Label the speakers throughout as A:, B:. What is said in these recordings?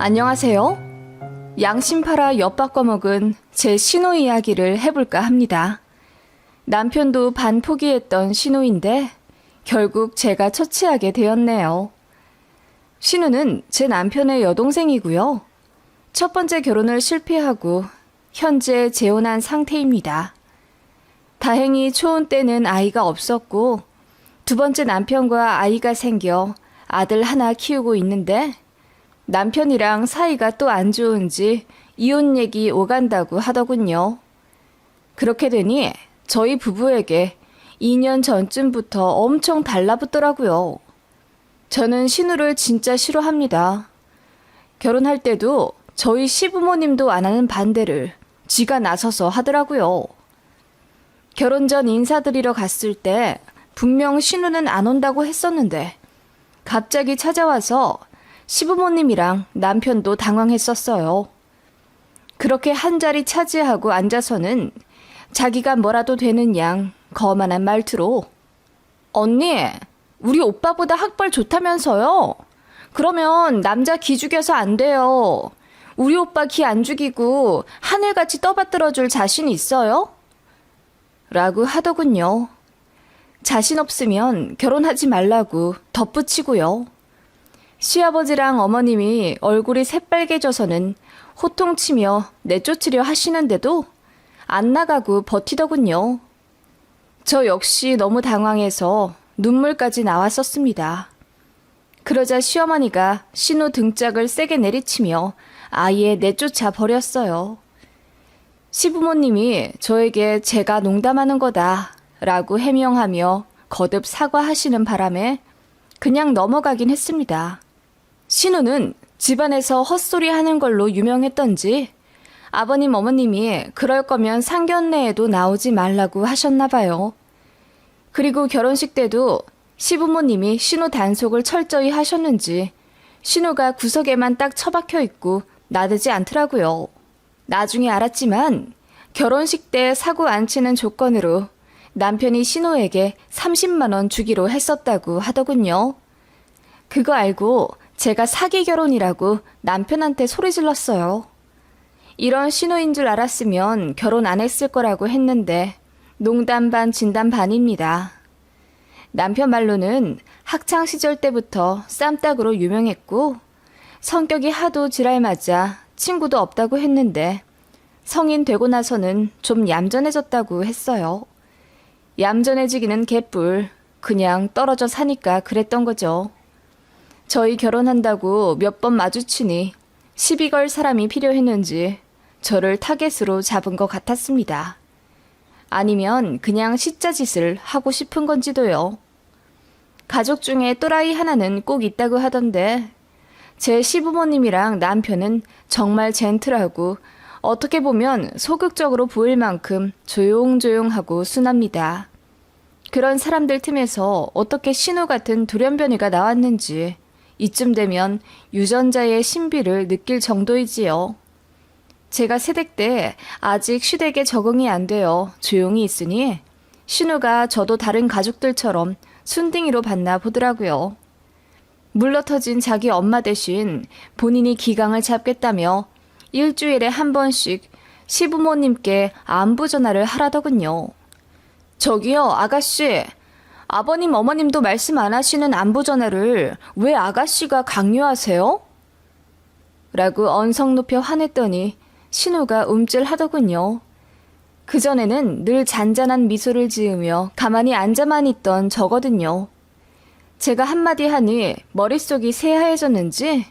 A: 안녕하세요. 양심 팔아 엿 바꿔 먹은 제 신호 이야기를 해볼까 합니다. 남편도 반 포기했던 신우인데 결국 제가 처치하게 되었네요. 신우는 제 남편의 여동생이고요. 첫 번째 결혼을 실패하고 현재 재혼한 상태입니다. 다행히 초혼 때는 아이가 없었고 두 번째 남편과 아이가 생겨 아들 하나 키우고 있는데 남편이랑 사이가 또 안 좋은지 이혼 얘기 오간다고 하더군요. 그렇게 되니 저희 부부에게 2년 전쯤부터 엄청 달라붙더라고요. 저는 신우를 진짜 싫어합니다. 결혼할 때도 저희 시부모님도 안 하는 반대를 지가 나서서 하더라고요. 결혼 전 인사드리러 갔을 때 분명 신우는 안 온다고 했었는데 갑자기 찾아와서 시부모님이랑 남편도 당황했었어요. 그렇게 한 자리 차지하고 앉아서는 자기가 뭐라도 되는 양 거만한 말투로 언니, 우리 오빠보다 학벌 좋다면서요? 그러면 남자 기 죽여서 안 돼요. 우리 오빠 기 안 죽이고 하늘같이 떠받들어줄 자신 있어요? 라고 하더군요. 자신 없으면 결혼하지 말라고 덧붙이고요. 시아버지랑 어머님이 얼굴이 새빨개져서는 호통치며 내쫓으려 하시는데도 안 나가고 버티더군요. 저 역시 너무 당황해서 눈물까지 나왔었습니다. 그러자 시어머니가 신우 등짝을 세게 내리치며 아예 내쫓아 버렸어요. 시부모님이 저에게 제가 농담하는 거다 라고 해명하며 거듭 사과하시는 바람에 그냥 넘어가긴 했습니다. 신우는 집안에서 헛소리 하는 걸로 유명했던지 아버님 어머님이 그럴 거면 상견례에도 나오지 말라고 하셨나 봐요. 그리고 결혼식 때도 시부모님이 신우 단속을 철저히 하셨는지 신우가 구석에만 딱 처박혀 있고 나대지 않더라고요. 나중에 알았지만 결혼식 때 사고 안 치는 조건으로 남편이 신우에게 30만 원 주기로 했었다고 하더군요. 그거 알고 제가 사기 결혼이라고 남편한테 소리 질렀어요. 이런 신우인 줄 알았으면 결혼 안 했을 거라고 했는데 농담 반 진담 반입니다. 남편 말로는 학창 시절 때부터 쌈딱으로 유명했고 성격이 하도 지랄 맞아 친구도 없다고 했는데 성인 되고 나서는 좀 얌전해졌다고 했어요. 얌전해지기는 개뿔, 그냥 떨어져 사니까 그랬던 거죠. 저희 결혼한다고 몇 번 마주치니 시비 걸 사람이 필요했는지 저를 타겟으로 잡은 것 같았습니다. 아니면 그냥 시짜짓을 하고 싶은 건지도요. 가족 중에 또라이 하나는 꼭 있다고 하던데 제 시부모님이랑 남편은 정말 젠틀하고 어떻게 보면 소극적으로 보일 만큼 조용조용하고 순합니다. 그런 사람들 틈에서 어떻게 신우 같은 돌연변이가 나왔는지 이쯤 되면 유전자의 신비를 느낄 정도이지요. 제가 새댁 때 아직 시댁에 적응이 안 되어 조용히 있으니 신우가 저도 다른 가족들처럼 순둥이로 봤나 보더라고요. 물러터진 자기 엄마 대신 본인이 기강을 잡겠다며 일주일에 한 번씩 시부모님께 안부 전화를 하라더군요. 저기요, 아가씨. 아버님, 어머님도 말씀 안 하시는 안부 전화를 왜 아가씨가 강요하세요? 라고 언성 높여 화냈더니 신우가 움찔하더군요. 그전에는 늘 잔잔한 미소를 지으며 가만히 앉아만 있던 저거든요. 제가 한마디 하니 머릿속이 새하얘졌는지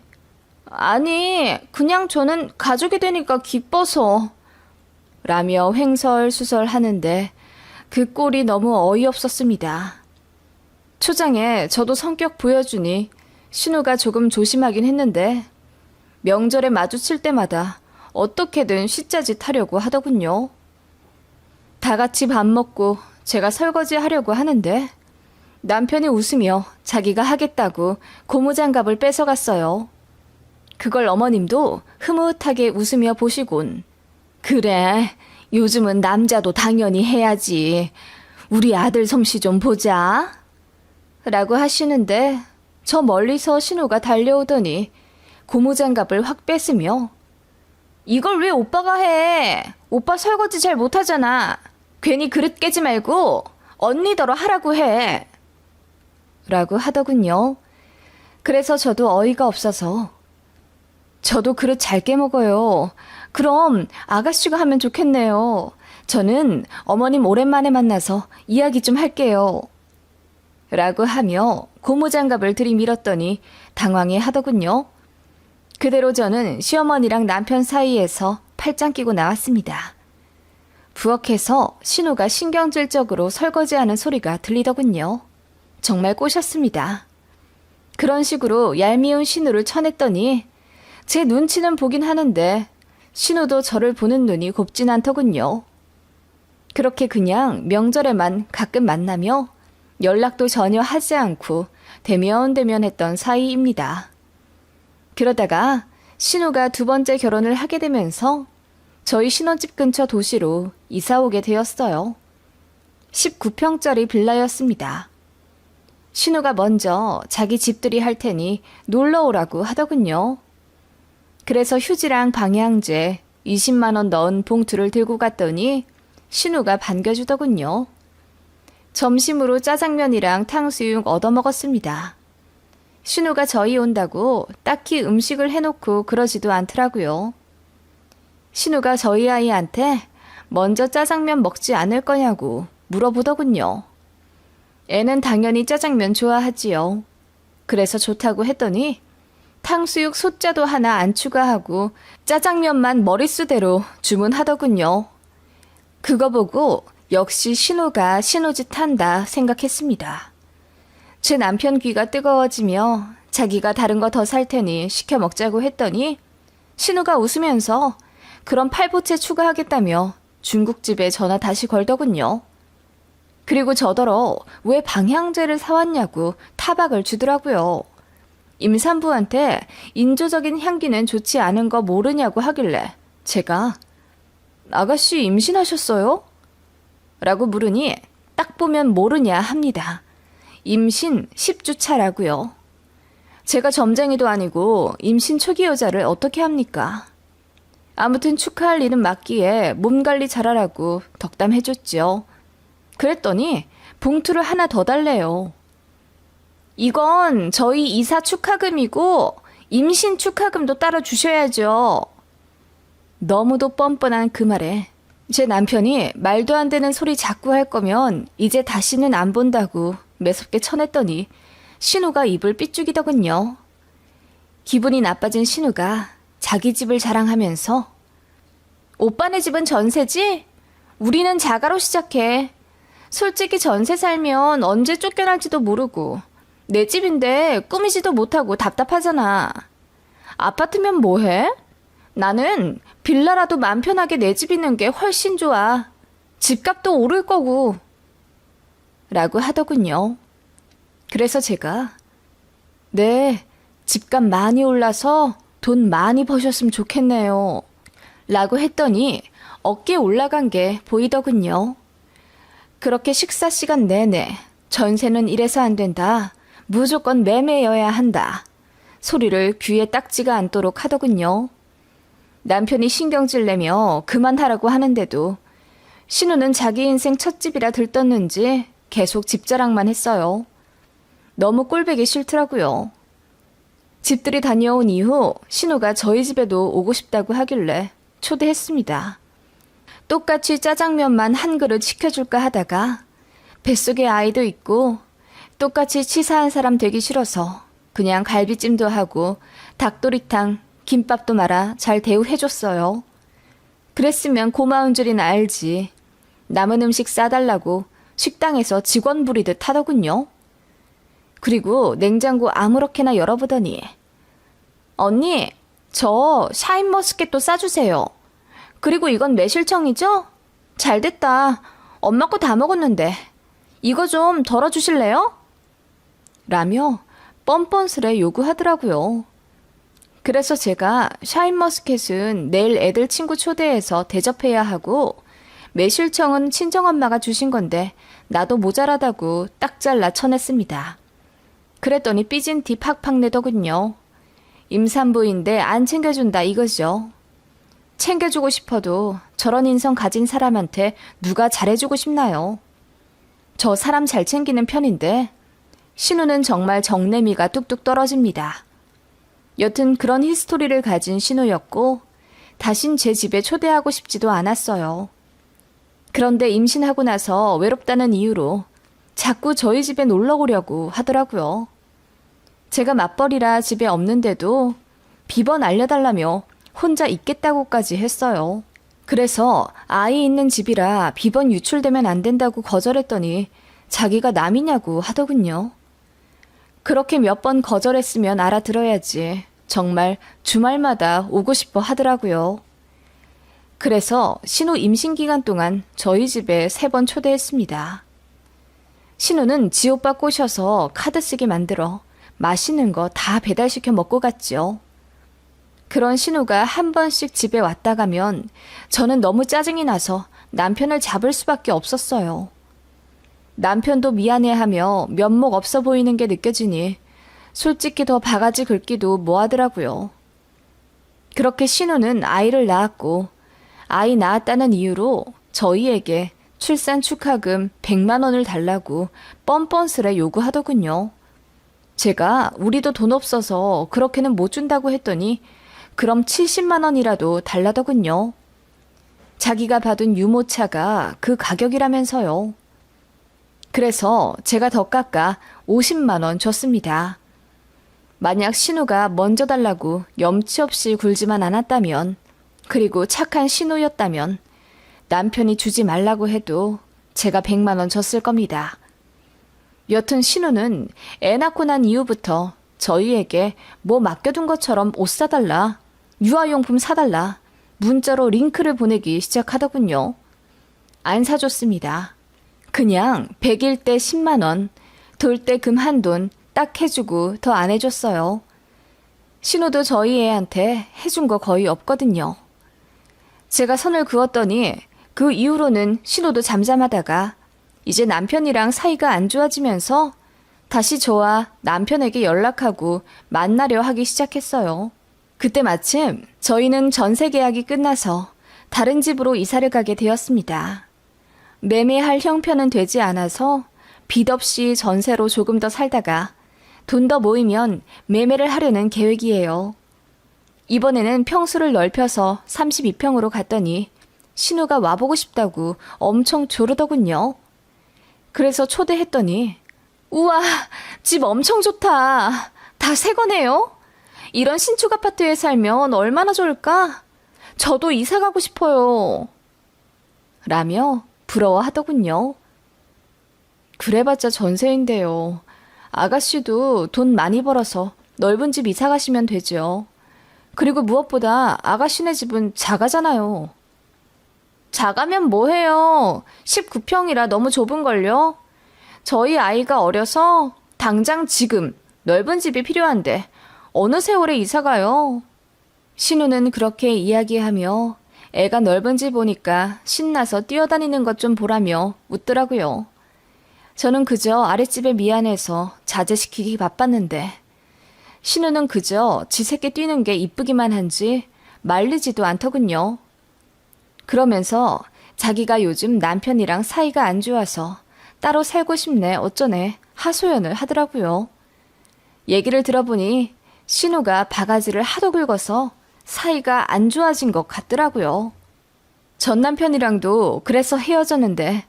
A: 아니, 그냥 저는 가족이 되니까 기뻐서 라며 횡설수설 하는데 그 꼴이 너무 어이없었습니다. 초장에 저도 성격 보여주니 신우가 조금 조심하긴 했는데 명절에 마주칠 때마다 어떻게든 시짜짓 하려고 하더군요. 다 같이 밥 먹고 제가 설거지 하려고 하는데 남편이 웃으며 자기가 하겠다고 고무장갑을 뺏어갔어요. 그걸 어머님도 흐뭇하게 웃으며 보시곤 그래, 요즘은 남자도 당연히 해야지. 우리 아들 솜씨 좀 보자. 라고 하시는데 저 멀리서 신우가 달려오더니 고무장갑을 확 뺏으며 이걸 왜 오빠가 해? 오빠 설거지 잘 못하잖아. 괜히 그릇 깨지 말고 언니더러 하라고 해. 라고 하더군요. 그래서 저도 어이가 없어서 저도 그릇 잘 깨먹어요. 그럼 아가씨가 하면 좋겠네요. 저는 어머님 오랜만에 만나서 이야기 좀 할게요. 라고 하며 고무장갑을 들이밀었더니 당황해 하더군요. 그대로 저는 시어머니랑 남편 사이에서 팔짱 끼고 나왔습니다. 부엌에서 신우가 신경질적으로 설거지하는 소리가 들리더군요. 정말 꼬셨습니다. 그런 식으로 얄미운 신우를 쳐냈더니 제 눈치는 보긴 하는데 신우도 저를 보는 눈이 곱진 않더군요. 그렇게 그냥 명절에만 가끔 만나며 연락도 전혀 하지 않고 대면대면했던 사이입니다. 그러다가 신우가 두 번째 결혼을 하게 되면서 저희 신혼집 근처 도시로 이사 오게 되었어요. 19평짜리 빌라였습니다. 신우가 먼저 자기 집들이 할 테니 놀러 오라고 하더군요. 그래서 휴지랑 방향제 20만 원 넣은 봉투를 들고 갔더니 신우가 반겨주더군요. 점심으로 짜장면이랑 탕수육 얻어먹었습니다. 신우가 저희 온다고 딱히 음식을 해놓고 그러지도 않더라고요. 신우가 저희 아이한테 먼저 짜장면 먹지 않을 거냐고 물어보더군요. 애는 당연히 짜장면 좋아하지요. 그래서 좋다고 했더니 탕수육 소자도 하나 안 추가하고 짜장면만 머릿수대로 주문하더군요. 그거 보고 역시 신우가 신우짓 한다 생각했습니다. 제 남편 귀가 뜨거워지며 자기가 다른 거 더 살 테니 시켜 먹자고 했더니 신우가 웃으면서 그럼 팔보채 추가하겠다며 중국집에 전화 다시 걸더군요. 그리고 저더러 왜 방향제를 사왔냐고 타박을 주더라고요. 임산부한테 인조적인 향기는 좋지 않은 거 모르냐고 하길래 제가 아가씨 임신하셨어요? 라고 물으니 딱 보면 모르냐 합니다. 임신 10주 차라고요. 제가 점쟁이도 아니고 임신 초기 여자를 어떻게 합니까? 아무튼 축하할 일은 맞기에 몸 관리 잘하라고 덕담해줬죠. 그랬더니 봉투를 하나 더 달래요. 이건 저희 이사 축하금이고 임신 축하금도 따로 주셔야죠. 너무도 뻔뻔한 그 말에 제 남편이 말도 안 되는 소리 자꾸 할 거면 이제 다시는 안 본다고 매섭게 쳐냈더니 신우가 입을 삐죽이더군요. 기분이 나빠진 신우가 자기 집을 자랑하면서 오빠네 집은 전세지? 우리는 자가로 시작해. 솔직히 전세 살면 언제 쫓겨날지도 모르고 내 집인데 꾸미지도 못하고 답답하잖아. 아파트면 뭐해? 나는 빌라라도 맘 편하게 내 집 있는 게 훨씬 좋아. 집값도 오를 거고. 라고 하더군요. 그래서 제가 네, 집값 많이 올라서 돈 많이 버셨으면 좋겠네요. 라고 했더니 어깨 올라간 게 보이더군요. 그렇게 식사 시간 내내 전세는 이래서 안 된다. 무조건 매매여야 한다. 소리를 귀에 딱지가 않도록 하더군요. 남편이 신경질 내며 그만하라고 하는데도 신우는 자기 인생 첫 집이라 들떴는지 계속 집자랑만 했어요. 너무 꼴보기 싫더라고요. 집들이 다녀온 이후 신우가 저희 집에도 오고 싶다고 하길래 초대했습니다. 똑같이 짜장면만 한 그릇 시켜줄까 하다가 뱃속에 아이도 있고 똑같이 치사한 사람 되기 싫어서 그냥 갈비찜도 하고 닭도리탕, 김밥도 말아 잘 대우해줬어요. 그랬으면 고마운 줄이나 알지. 남은 음식 싸달라고 식당에서 직원 부리듯 하더군요. 그리고 냉장고 아무렇게나 열어보더니 언니, 저 샤인머스켓도 싸주세요. 그리고 이건 매실청이죠? 잘됐다. 엄마 거 다 먹었는데 이거 좀 덜어주실래요? 라며 뻔뻔스레 요구하더라고요. 그래서 제가 샤인머스켓은 내일 애들 친구 초대해서 대접해야 하고 매실청은 친정엄마가 주신 건데 나도 모자라다고 딱 잘라 쳐냈습니다. 그랬더니 삐진 티 팍팍 내더군요. 임산부인데 안 챙겨준다 이거죠. 챙겨주고 싶어도 저런 인성 가진 사람한테 누가 잘해주고 싶나요? 저 사람 잘 챙기는 편인데 신우는 정말 정내미가 뚝뚝 떨어집니다. 여튼 그런 히스토리를 가진 신우였고 다신 제 집에 초대하고 싶지도 않았어요. 그런데 임신하고 나서 외롭다는 이유로 자꾸 저희 집에 놀러 오려고 하더라고요. 제가 맞벌이라 집에 없는데도 비번 알려달라며 혼자 있겠다고까지 했어요. 그래서 아이 있는 집이라 비번 유출되면 안 된다고 거절했더니 자기가 남이냐고 하더군요. 그렇게 몇 번 거절했으면 알아들어야지 정말 주말마다 오고 싶어 하더라고요. 그래서 신우 임신 기간 동안 저희 집에 3번 초대했습니다. 신우는 지 오빠 꼬셔서 카드 쓰게 만들어 맛있는 거 다 배달시켜 먹고 갔죠. 그런 신우가 한 번씩 집에 왔다 가면 저는 너무 짜증이 나서 남편을 잡을 수밖에 없었어요. 남편도 미안해하며 면목 없어 보이는 게 느껴지니 솔직히 더 바가지 긁기도 뭐하더라고요. 그렇게 신우는 아이를 낳았고 아이 낳았다는 이유로 저희에게 출산 축하금 100만 원을 달라고 뻔뻔스레 요구하더군요. 제가 우리도 돈 없어서 그렇게는 못 준다고 했더니 그럼 70만 원이라도 달라더군요. 자기가 받은 유모차가 그 가격이라면서요. 그래서 제가 더 깎아 50만 원 줬습니다. 만약 신우가 먼저 달라고 염치 없이 굴지만 않았다면, 그리고 착한 신우였다면 남편이 주지 말라고 해도 제가 100만 원 줬을 겁니다. 여튼 신우는 애 낳고 난 이후부터 저희에게 뭐 맡겨둔 것처럼 옷 사달라, 유아용품 사달라, 문자로 링크를 보내기 시작하더군요. 안 사줬습니다. 그냥 100일 때 10만 원, 돌 때 금 한돈 딱 해주고 더 안 해줬어요. 신우도 저희 애한테 해준 거 거의 없거든요. 제가 선을 그었더니 그 이후로는 신우도 잠잠하다가 이제 남편이랑 사이가 안 좋아지면서 다시 저와 남편에게 연락하고 만나려 하기 시작했어요. 그때 마침 저희는 전세 계약이 끝나서 다른 집으로 이사를 가게 되었습니다. 매매할 형편은 되지 않아서 빚 없이 전세로 조금 더 살다가 돈 더 모이면 매매를 하려는 계획이에요. 이번에는 평수를 넓혀서 32평으로 갔더니 신우가 와보고 싶다고 엄청 조르더군요. 그래서 초대했더니 우와, 집 엄청 좋다. 다 새 거네요. 이런 신축 아파트에 살면 얼마나 좋을까? 저도 이사 가고 싶어요. 라며 부러워하더군요. 그래봤자 전세인데요. 아가씨도 돈 많이 벌어서 넓은 집 이사 가시면 되죠. 그리고 무엇보다 아가씨네 집은 작아잖아요. 작으면 뭐해요. 19평이라 너무 좁은걸요. 저희 아이가 어려서 당장 지금 넓은 집이 필요한데 어느 세월에 이사 가요. 신우는 그렇게 이야기하며 애가 넓은 집 오니까 신나서 뛰어다니는 것 좀 보라며 웃더라고요. 저는 그저 아랫집에 미안해서 자제시키기 바빴는데 신우는 그저 지 새끼 뛰는 게 이쁘기만 한지 말리지도 않더군요. 그러면서 자기가 요즘 남편이랑 사이가 안 좋아서 따로 살고 싶네 어쩌네 하소연을 하더라고요. 얘기를 들어보니 신우가 바가지를 하도 긁어서 사이가 안 좋아진 것 같더라고요. 전 남편이랑도 그래서 헤어졌는데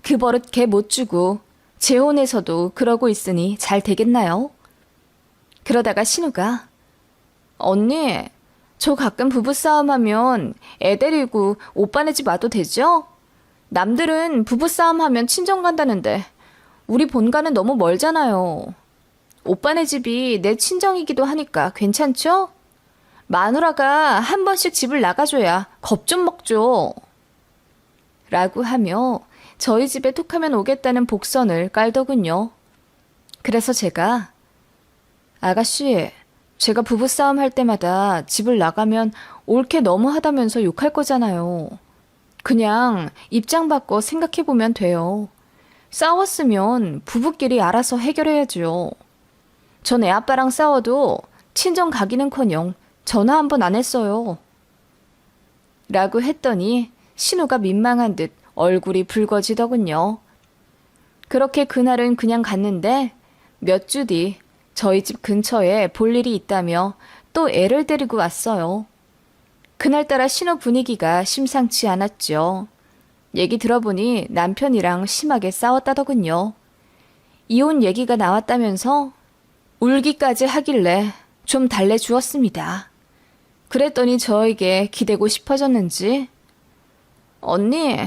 A: 그 버릇 걔 못 주고 재혼해서도 그러고 있으니 잘 되겠나요? 그러다가 신우가 언니, 저 가끔 부부싸움 하면 애 데리고 오빠네 집 와도 되죠? 남들은 부부싸움 하면 친정 간다는데 우리 본가는 너무 멀잖아요. 오빠네 집이 내 친정이기도 하니까 괜찮죠? 마누라가 한 번씩 집을 나가줘야 겁 좀 먹죠. 라고 하며 저희 집에 툭하면 오겠다는 복선을 깔더군요. 그래서 제가 아가씨, 제가 부부싸움 할 때마다 집을 나가면 옳게 너무하다면서 욕할 거잖아요. 그냥 입장 바꿔 생각해보면 돼요. 싸웠으면 부부끼리 알아서 해결해야죠. 전 애 아빠랑 싸워도 친정 가기는커녕 전화 한 번 안 했어요. 라고 했더니 신우가 민망한 듯 얼굴이 붉어지더군요. 그렇게 그날은 그냥 갔는데 몇 주 뒤 저희 집 근처에 볼 일이 있다며 또 애를 데리고 왔어요. 그날따라 신우 분위기가 심상치 않았죠. 얘기 들어보니 남편이랑 심하게 싸웠다더군요. 이혼 얘기가 나왔다면서 울기까지 하길래 좀 달래주었습니다. 그랬더니 저에게 기대고 싶어졌는지 언니,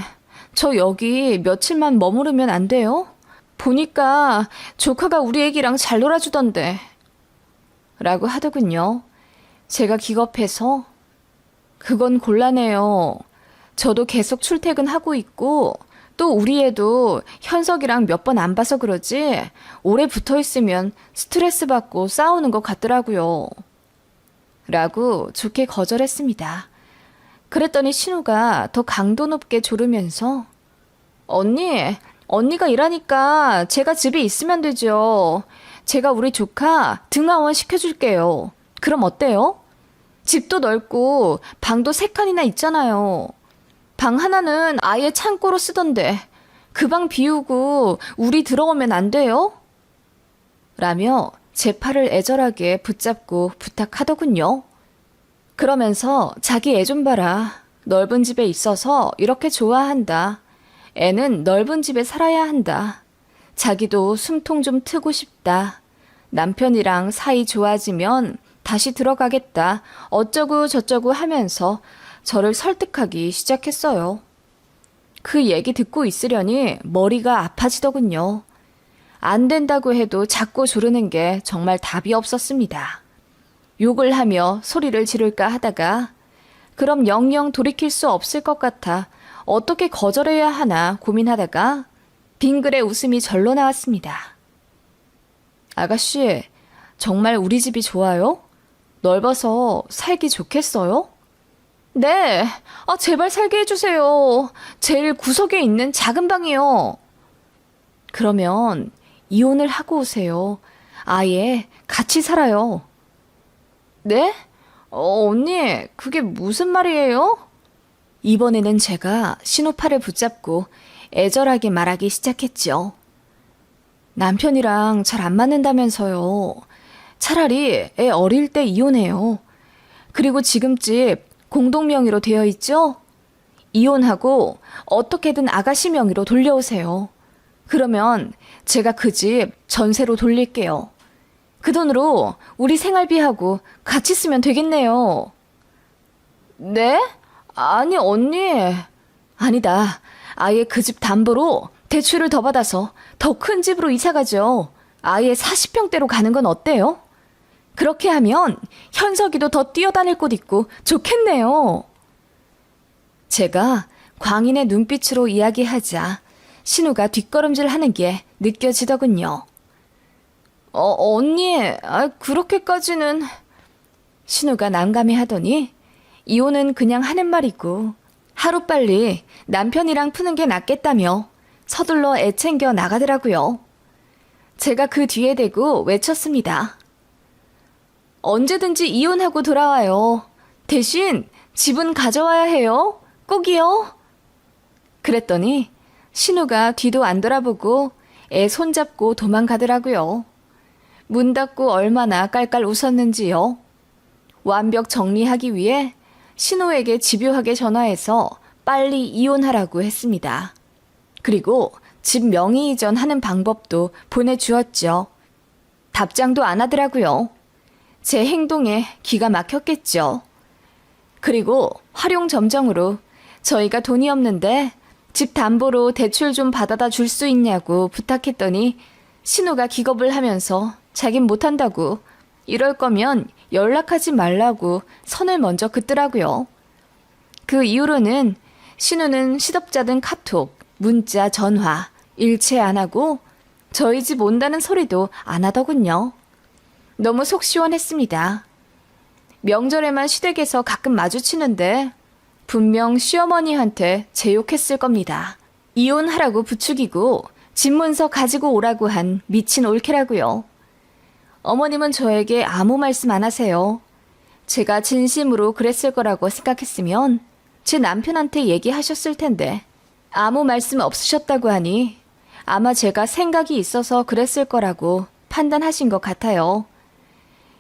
A: 저 여기 며칠만 머무르면 안 돼요? 보니까 조카가 우리 애기랑 잘 놀아주던데 라고 하더군요. 제가 기겁해서 그건 곤란해요. 저도 계속 출퇴근하고 있고 또 우리 애도 현석이랑 몇 번 안 봐서 그러지 오래 붙어 있으면 스트레스 받고 싸우는 것 같더라고요. 라고 좋게 거절했습니다. 그랬더니 신우가 더 강도 높게 조르면서 언니가 일하니까 제가 집에 있으면 되죠. 제가 우리 조카 등하원 시켜줄게요. 그럼 어때요? 집도 넓고 방도 3칸이나 있잖아요. 방 하나는 아예 창고로 쓰던데 그 방 비우고 우리 들어오면 안 돼요? 라며 제 팔을 애절하게 붙잡고 부탁하더군요. 그러면서 자기 애 좀 봐라. 넓은 집에 있어서 이렇게 좋아한다. 애는 넓은 집에 살아야 한다. 자기도 숨통 좀 트고 싶다. 남편이랑 사이 좋아지면 다시 들어가겠다. 어쩌고 저쩌고 하면서 저를 설득하기 시작했어요. 그 얘기 듣고 있으려니 머리가 아파지더군요. 안 된다고 해도 자꾸 조르는 게 정말 답이 없었습니다. 욕을 하며 소리를 지를까 하다가 그럼 영영 돌이킬 수 없을 것 같아 어떻게 거절해야 하나 고민하다가 빙글에 웃음이 절로 나왔습니다. 아가씨, 정말 우리 집이 좋아요? 넓어서 살기 좋겠어요? 네, 제발 살게 해주세요. 제일 구석에 있는 작은 방이요. 그러면 이혼을 하고 오세요. 아예 같이 살아요. 네? 언니, 그게 무슨 말이에요? 이번에는 제가 신우 팔을 붙잡고 애절하게 말하기 시작했죠. 남편이랑 잘 안 맞는다면서요. 차라리 애 어릴 때 이혼해요. 그리고 지금 집 공동명의로 되어 있죠? 이혼하고 어떻게든 아가씨 명의로 돌려오세요. 그러면 제가 그 집 전세로 돌릴게요. 그 돈으로 우리 생활비하고 같이 쓰면 되겠네요. 네? 아니, 언니. 아니다. 아예 그 집 담보로 대출을 더 받아서 더 큰 집으로 이사 가죠. 아예 40평대로 가는 건 어때요? 그렇게 하면 현석이도 더 뛰어다닐 곳 있고 좋겠네요. 제가 광인의 눈빛으로 이야기하자 신우가 뒷걸음질 하는 게 느껴지더군요. 언니, 그렇게까지는... 신우가 난감해 하더니 이혼은 그냥 하는 말이고 하루빨리 남편이랑 푸는 게 낫겠다며 서둘러 애 챙겨 나가더라고요. 제가 그 뒤에 대고 외쳤습니다. 언제든지 이혼하고 돌아와요. 대신 집은 가져와야 해요. 꼭이요. 그랬더니 신우가 뒤도 안 돌아보고 애 손잡고 도망가더라고요. 문 닫고 얼마나 깔깔 웃었는지요. 완벽 정리하기 위해 신우에게 집요하게 전화해서 빨리 이혼하라고 했습니다. 그리고 집 명의 이전하는 방법도 보내주었죠. 답장도 안 하더라고요. 제 행동에 기가 막혔겠죠. 그리고 활용점정으로 저희가 돈이 없는데 집 담보로 대출 좀 받아다 줄 수 있냐고 부탁했더니 신우가 기겁을 하면서 자긴 못한다고 이럴 거면 연락하지 말라고 선을 먼저 긋더라고요. 그 이후로는 신우는 시덥잖은 카톡, 문자, 전화 일체 안 하고 저희 집 온다는 소리도 안 하더군요. 너무 속 시원했습니다. 명절에만 시댁에서 가끔 마주치는데 분명 시어머니한테 제욕했을 겁니다. 이혼하라고 부추기고 집문서 가지고 오라고 한 미친 올케라고요. 어머님은 저에게 아무 말씀 안 하세요. 제가 진심으로 그랬을 거라고 생각했으면 제 남편한테 얘기하셨을 텐데 아무 말씀 없으셨다고 하니 아마 제가 생각이 있어서 그랬을 거라고 판단하신 것 같아요.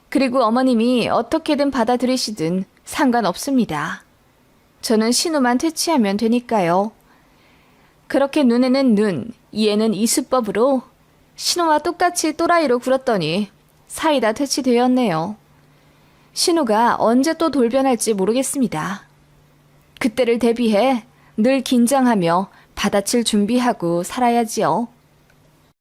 A: 그리고 어머님이 어떻게든 받아들이시든 상관없습니다. 저는 신우만 퇴치하면 되니까요. 그렇게 눈에는 눈, 이에는 이수법으로 신우와 똑같이 또라이로 굴었더니 사이다 퇴치되었네요. 신우가 언제 또 돌변할지 모르겠습니다. 그때를 대비해 늘 긴장하며 받아칠 준비하고 살아야지요.